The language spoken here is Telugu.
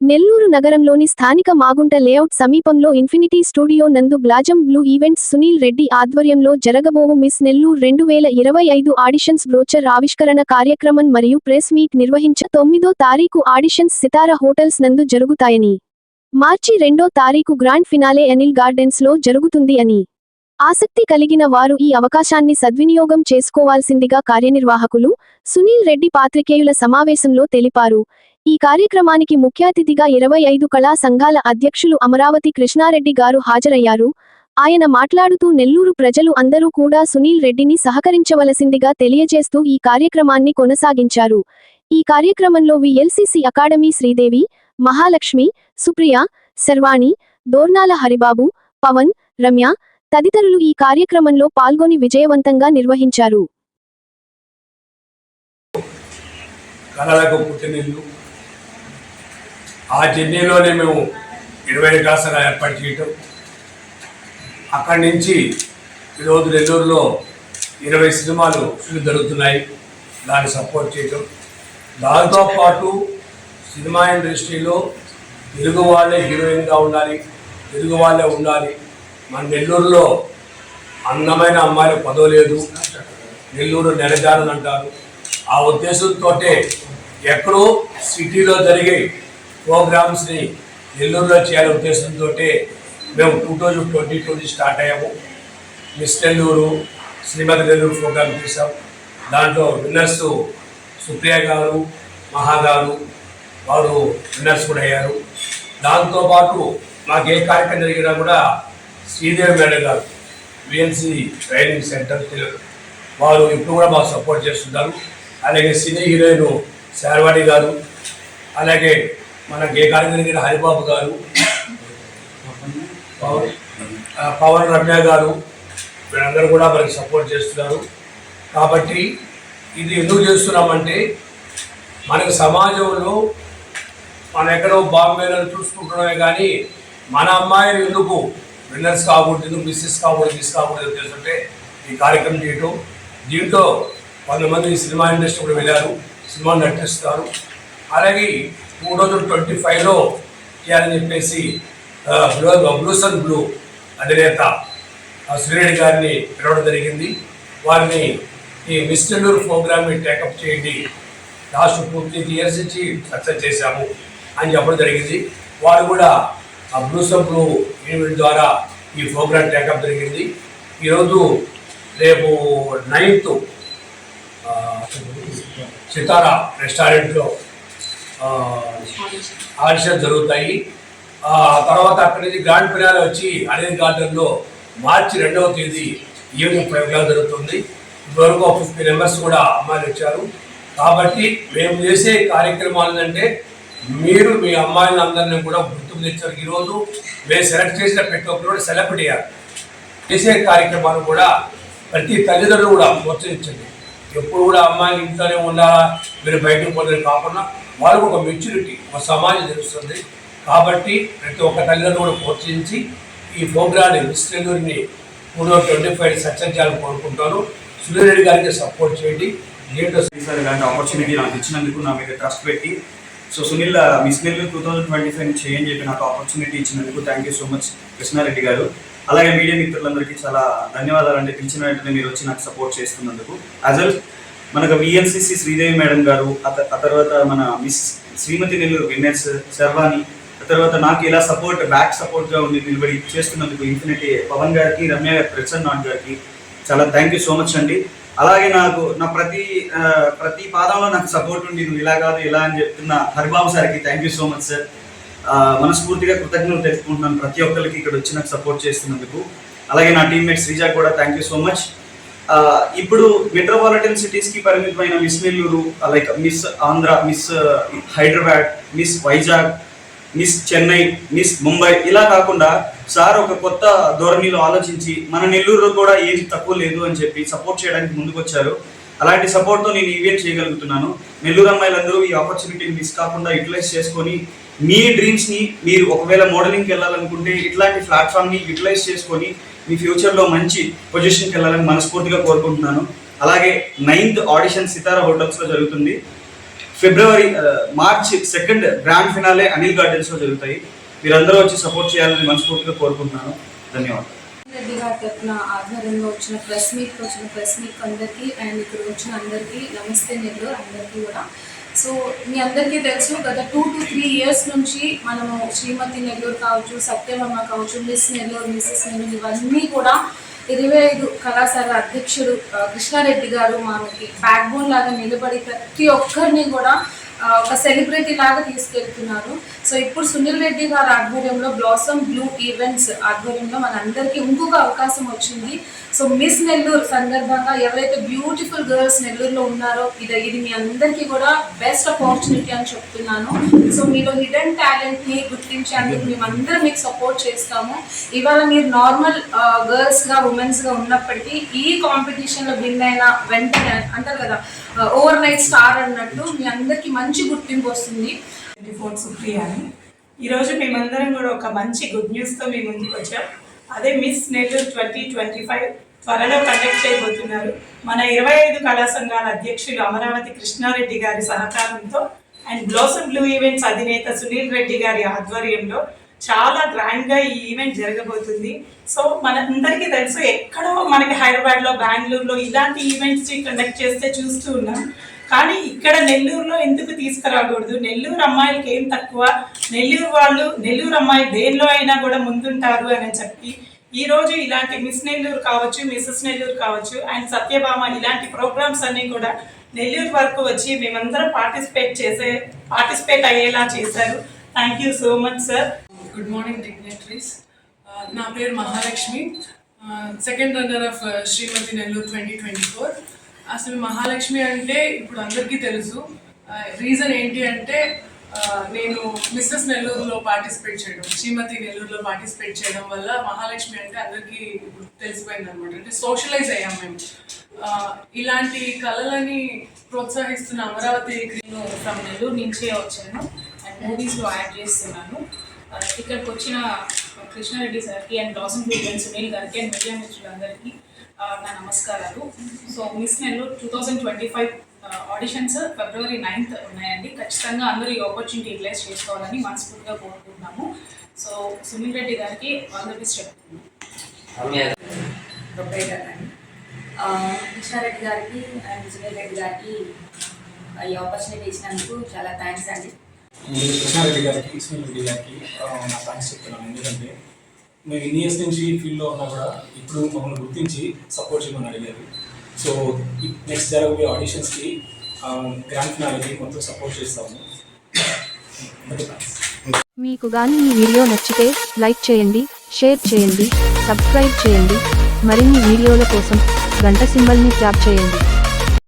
నెల్లూరు నగరంలోని స్థానిక మాగుంట లేఅవుట్ సమీపంలో ఇన్ఫినిటీ స్టూడియో నందు గ్లాజం బ్లూ ఈవెంట్స్ సునీల్ రెడ్డి ఆధ్వర్యంలో జరగబోవు మిస్ నెల్లూరు 2025 ఆడిషన్స్ బ్రోచర్ ఆవిష్కరణ కార్యక్రమం మరియు ప్రెస్ మీట్ నిర్వహించ 9వ తారీఖు ఆడిషన్స్ సితారా హోటల్స్ నందు జరుగుతాయని, మార్చి 2వ తారీఖు గ్రాండ్ ఫినాలే అనిల్ గార్డెన్స్ లో జరుగుతుంది అని, ఆసక్తి కలిగిన వారు ఈ అవకాశాన్ని సద్వినియోగం చేసుకోవాల్సిందిగా కార్యనిర్వాహకులు సునీల్ రెడ్డి పాత్రికేయుల సమావేశంలో తెలిపారు. ఈ కార్యక్రమానికి ముఖ్య అతిథిగా 25 కళా సంఘాల అధ్యక్షులు అమరావతి కృష్ణారెడ్డి గారు హాజరయ్యారు. ఆయన మాట్లాడుతూ నెల్లూరు ప్రజలు అందరూ కూడా సునీల్ రెడ్డిని సహకరించవలసిందిగా తెలియజేస్తూ ఈ కార్యక్రమాన్ని కొనసాగించారు. ఈ కార్యక్రమంలో విఎల్సిసి అకాడమీ శ్రీదేవి, మహాలక్ష్మి, సుప్రియ, శర్వాణి, దోర్నాల హరిబాబు, పవన్, రమ్య తదితరులు ఈ కార్యక్రమంలో పాల్గొని విజయవంతంగా నిర్వహించారు. ఆ జర్నీలోనే మేము 20 క్లాసులు ఏర్పాటు చేయటం, అక్కడి నుంచి ఈరోజు నెల్లూరులో 20 సినిమాలు జరుగుతున్నాయి, దాన్ని సపోర్ట్ చేయటం. దాంతోపాటు సినిమా ఇండస్ట్రీలో తెలుగు వాళ్ళే హీరోయిన్గా ఉండాలి, తెలుగు వాళ్ళే ఉండాలి. మన నెల్లూరులో అందమైన అమ్మాయిలు పదవలేదు, నెల్లూరు నెలజారని అంటారు. ఆ ఉద్దేశంతో ఎక్కడో సిటీలో జరిగే ప్రోగ్రామ్స్ని నెల్లూరులో చేయాలనే ఉద్దేశంతో మేము 2022 స్టార్ట్ అయ్యాము. మిస్ నెల్లూరు, శ్రీమతి నెల్లూరు ప్రోగ్రామ్ చేసాం. దాంట్లో విన్నర్స్ సుప్రియ గారు, మహా గారు వారు విన్నర్స్ కూడా అయ్యారు. దాంతోపాటు మాకు ఏ కార్యక్రమం జరిగినా కూడా శ్రీదేవి మేడం గారు విఎన్సి ట్రైనింగ్ సెంటర్ వారు ఇప్పుడు కూడా మాకు సపోర్ట్ చేస్తున్నారు. అలాగే సినీ హీరోయిన్ శర్వాణి గారు, అలాగే మనకి ఏ కార్యక్రమం హరిబాబు గారు, పవన్, రమ్య గారు వీళ్ళందరూ కూడా మనకి సపోర్ట్ చేస్తున్నారు. కాబట్టి ఇది ఎందుకు చేస్తున్నామంటే మనకి సమాజంలో మనం ఎక్కడో బాంబేలో చూసుకుంటున్నామే కానీ మన అమ్మాయిలు ఎందుకు విన్నర్స్ కాకూడదు, ఎందుకు మిస్సెస్ కాకూడదు, మిస్ కాకూడదు చేస్తుంటే ఈ కార్యక్రమం చేయటం. దీంట్లో కొంతమంది సినిమా ఇండస్ట్రీ కూడా వెళ్ళారు, సినిమా నటిస్తారు. అలాగే 2025లో చేయాలని చెప్పేసి బ్లూసన్ బ్లూ అధినేత శ్రీరెడ్డి గారిని పిలవడం జరిగింది. వారిని ఈ మిస్ నెల్లూరు ప్రోగ్రామ్ని టేకప్ చేయండి, లాస్ట్ 2-3 ఇయర్స్ నుంచి సక్సెస్ చేశాము అని చెప్పడం జరిగింది. వారు కూడా ఆ బ్లూసన్ బ్లూ ఈవెంట్ ద్వారా ఈ ప్రోగ్రామ్ టేకప్ జరిగింది. ఈరోజు రేపు 9th సితారా రెస్టారెంట్లో ఆడిషన్ జరుగుతాయి. తర్వాత అక్కడి నుంచి గ్రాండ్ ఫినాలే వచ్చి అనిల్ గార్డెన్లో మార్చి 2వ తేదీ ఈవినింగ్ 5 జరుగుతుంది. ఇప్పటివరకు 50 మెంబర్స్ కూడా అమ్మాయిలు వచ్చారు. కాబట్టి మేము చేసే కార్యక్రమాలు అంటే మీరు మీ అమ్మాయిలందరినీ కూడా గుర్తుకు తెచ్చారు. ఈరోజు మేము సెలెక్ట్ చేసిన ప్రతి ఒక్కరు కూడా సెలబ్రిటీ అయ్యారు. చేసే కార్యక్రమాలు కూడా ప్రతి తల్లిదండ్రులు కూడా ప్రోత్సహించండి. ఎప్పుడు కూడా అమ్మాయిలు ఇంట్లోనే ఉండాలా, మీరు బయటకు పోలేదు కాకుండా వాళ్ళకు ఒక మెచ్యూరిటీ, ఒక సమాజం తెలుస్తుంది. కాబట్టి ప్రతి ఒక్క తల్లిదండ్రులు కూడా ప్రోత్సహించి ఈ ప్రోగ్రామ్ని మిస్ నెల్లూరుని 2025 సక్సెస్ చేయాలని కోరుకుంటాను. సునీల్ రెడ్డి గారికి సపోర్ట్ చేయండి. దీంట్లో సార్ ఇలాంటి ఆపర్చునిటీ నాకు ఇచ్చినందుకు, నా మీద ట్రస్ట్ పెట్టి సునీల్ మిస్ నెల్లూరు 2025 చేయని చెప్పి నాకు ఆపర్చునిటీ ఇచ్చినందుకు thank you so much Krishna Reddy గారు. అలాగే మీడియా మిత్రులందరికీ చాలా ధన్యవాదాలు అండి, పిలిచిన వెంటనే మీరు వచ్చి నాకు సపోర్ట్ చేస్తున్నందుకు. యాజ్ వెల్ మనకు విఎల్సిసి శ్రీదేవి మేడం గారు, ఆ తర్వాత మన మిస్ శ్రీమతి నెల్లూరు విన్నర్స్ శర్వాణి, ఆ తర్వాత నాకు ఇలా బ్యాక్ సపోర్ట్గా ఉండి నిలబడి చేస్తున్నందుకు ఇన్ఫినిటీ పవన్ గారికి, రమ్య గారి, ప్రసన్న గారికి చాలా థ్యాంక్ యూ సో మచ్ అండి. అలాగే నాకు నా ప్రతి పాదంలో నాకు సపోర్ట్ ఉండి నువ్వు ఇలా కాదు ఇలా అని చెప్తున్న హరిబాబు సార్కి thank you so much sir. మనస్ఫూర్తిగా కృతజ్ఞతలు తెలుపుకుంటున్నాను ప్రతి ఒక్కరికి ఇక్కడ వచ్చి నాకు సపోర్ట్ చేస్తున్నందుకు. అలాగే నా టీమ్మేట్ శ్రీజా కూడా థ్యాంక్ యూ సో మచ్. ఇప్పుడు మెట్రోపాలిటన్ సిటీస్కి పరిమితమైన miss Nellore, like miss Andhra, miss Hyderabad, miss Vizag, miss Chennai, miss Mumbai ఇలా కాకుండా సార్ ఒక కొత్త ధోరణిలో ఆలోచించి మన నెల్లూరులో కూడా ఏది తక్కువ లేదు అని చెప్పి సపోర్ట్ చేయడానికి ముందుకు వచ్చారు. అలాంటి సపోర్ట్తో నేను ఈవెంట్ చేయగలుగుతున్నాను. నెల్లూరు అమ్మాయిలందరూ ఈ ఆపర్చునిటీని మిస్ కాకుండా యూటిలైజ్ చేసుకొని మీ డ్రీమ్స్ని, మీరు ఒకవేళ మోడలింగ్కి వెళ్ళాలనుకుంటే ఇట్లాంటి ప్లాట్ఫామ్ని యూటిలైజ్ చేసుకొని మీ ఫ్యూచర్లో మంచి పొజిషన్కి వెళ్ళాలని మనస్ఫూర్తిగా కోరుకుంటున్నాను. అలాగే 9th ఆడిషన్ సితారా హోటల్స్లో జరుగుతుంది. March 2 grand finale Anil gardens లో జరుగుతాయి. మీరందరూ వచ్చి సపోర్ట్ చేయాలని మనస్ఫూర్తిగా కోరుకుంటున్నాను. ధన్యవాదాలు. రెడ్డి గారి తరఫున ఆధ్వర్యంలో వచ్చిన ప్రెస్ మీట్ అందరికీ అండ్ ఇక్కడ వచ్చిన అందరికీ నమస్తే నెల్లూరు అందరికీ కూడా. సో మీ అందరికీ తెలుసు గత 2 to 3 years నుంచి మనము శ్రీమతి నెల్లూరు కావచ్చు, సత్యభామ కావచ్చు, మిస్ నెల్లూరు, మిసెస్ నెల్లూరు ఇవన్నీ కూడా 25 కళాశాల అధ్యక్షుడు కృష్ణారెడ్డి గారు మనకి బ్యాక్ బోన్ లాగా నిలబడి ప్రతి ఒక్కరిని కూడా ఒక సెలబ్రిటీ లాగా తీసుకెళ్తున్నారు. సో ఇప్పుడు సునీల్ రెడ్డి గారి ఆధ్వర్యంలో బ్లాసమ్ బ్లూ ఈవెంట్స్ ఆధ్వర్యంలో మనందరికీ ఇంకొక అవకాశం వచ్చింది. సో మిస్ నెల్లూరు సందర్భంగా ఎవరైతే బ్యూటిఫుల్ గర్ల్స్ నెల్లూరులో ఉన్నారో ఇది మీ అందరికీ కూడా బెస్ట్ ఆపర్చునిటీ అని చెప్తున్నాను. సో మీలో హిడెన్ టాలెంట్ని గుర్తించేందుకు మేమందరం మీకు సపోర్ట్ చేస్తాము. ఇవాళ మీరు నార్మల్ గర్ల్స్గా ఉమెన్స్గా ఉన్నప్పటికీ ఈ కాంపిటీషన్లో విన్ అయిన వెంటనే అంటారు కదా ఓవర్ నైట్ స్టార్ అన్నట్టు మీ అందరికీ మంచి గుర్తింపు వస్తుంది. 24 సుప్రియ అని ఈరోజు మేమందరం కూడా ఒక మంచి గుడ్ న్యూస్తో మీ ముందుకు వచ్చాం. అదే మిస్ నెల్లూరు 2025 త్వరలో కండక్ట్ చేయబోతున్నారు. మన 25 కళా సంఘాల అధ్యక్షులు అమరావతి కృష్ణారెడ్డి గారి సహకారంతో అండ్ బ్లాసమ్ బ్లూ ఈవెంట్స్ అధినేత సునీల్ రెడ్డి గారి ఆధ్వర్యంలో చాలా గ్రాండ్గా ఈ ఈవెంట్ జరగబోతుంది. సో మనందరికీ తెలుసు ఎక్కడో మనకి హైదరాబాద్లో, బెంగళూరులో ఇలాంటి ఈవెంట్స్ కండక్ట్ చేస్తే చూస్తూ ఉన్నాం. కానీ ఇక్కడ నెల్లూరులో ఎందుకు తీసుకురాకూడదు? నెల్లూరు అమ్మాయిలకి ఏం తక్కువ, నెల్లూరు అమ్మాయిలు దేనిలో అయినా కూడా ముందుంటారు అని చెప్పి ఈరోజు ఇలాంటి మిస్ నెల్లూరు కావచ్చు, మిసెస్ నెల్లూరు కావచ్చు అండ్ సత్యభామ ఇలాంటి ప్రోగ్రామ్స్ అన్నీ కూడా నెల్లూరు వరకు వచ్చి మేమందరం పార్టిసిపేట్ అయ్యేలా చేశారు. Thank you so much sir. Good morning dignitaries. నా పేరు Mahalakshmi, second runner up Srimathi Nellore 2024. అసలు మహాలక్ష్మి అంటే ఇప్పుడు అందరికీ తెలుసు. రీజన్ ఏంటి అంటే నేను మిస్సెస్ నెల్లూరులో పార్టిసిపేట్ చేయడం, శ్రీమతి నెల్లూరులో పార్టిసిపేట్ చేయడం వల్ల మహాలక్ష్మి అంటే అందరికీ ఇప్పుడు తెలిసిపోయింది అనమాట. అంటే సోషలైజ్ అయ్యాం మేము. ఇలాంటి కళలని ప్రోత్సహిస్తున్న అమరావతి ఫ్రమ్ నెల్లూరు నుంచే వచ్చాను అండ్ మూవీస్లో యాడ్ చేస్తున్నాను. ఇక్కడికి వచ్చిన కృష్ణారెడ్డి సార్కి and blossom blue events Sunil గారికి అండ్ మీడియా మిత్రులందరికీ నా నమస్కారాలు. So miss Nellore 2025 auditions February 9th ఉన్నాయండి. ఖచ్చితంగా అందరూ ఈ ఆపర్చునిటీ యూటిలైజ్ చేసుకోవాలని మనస్ఫూర్తిగా కోరుకుంటున్నాము. సో సునీల్ రెడ్డి గారికి ఆల్ ది బెస్ట్ చెప్తున్నాను. కృష్ణారెడ్డి గారికి అండ్ సునీల్ రెడ్డి గారికి ఈ ఆపర్చునిటీ ఇచ్చినందుకు చాలా థ్యాంక్స్ అండి. కృష్ణారెడ్డి గారికి, సునీల్ రెడ్డి గారికి నా థ్యాంక్స్ చెప్తున్నాను. ఎందుకంటే మేము ఇన్ని ఇయర్స్ నుంచి ఫీల్డ్లో ఉన్నా కూడా ఇప్పుడు మమ్మల్ని గుర్తించి సపోర్ట్ చేయమని అడిగారు. సో నెక్స్ట్ జరగబోయే ఆడిషన్స్కి గ్రాండ్ ఫినాలేకి మొత్తం సపోర్ట్ చేస్తాము. మీకు గాని ఈ వీడియో నచ్చితే లైక్ చేయండి, షేర్ చేయండి, సబ్స్క్రైబ్ చేయండి. మరిన్ని వీడియోల కోసం గంట సింబల్ని ట్యాప్ చేయండి.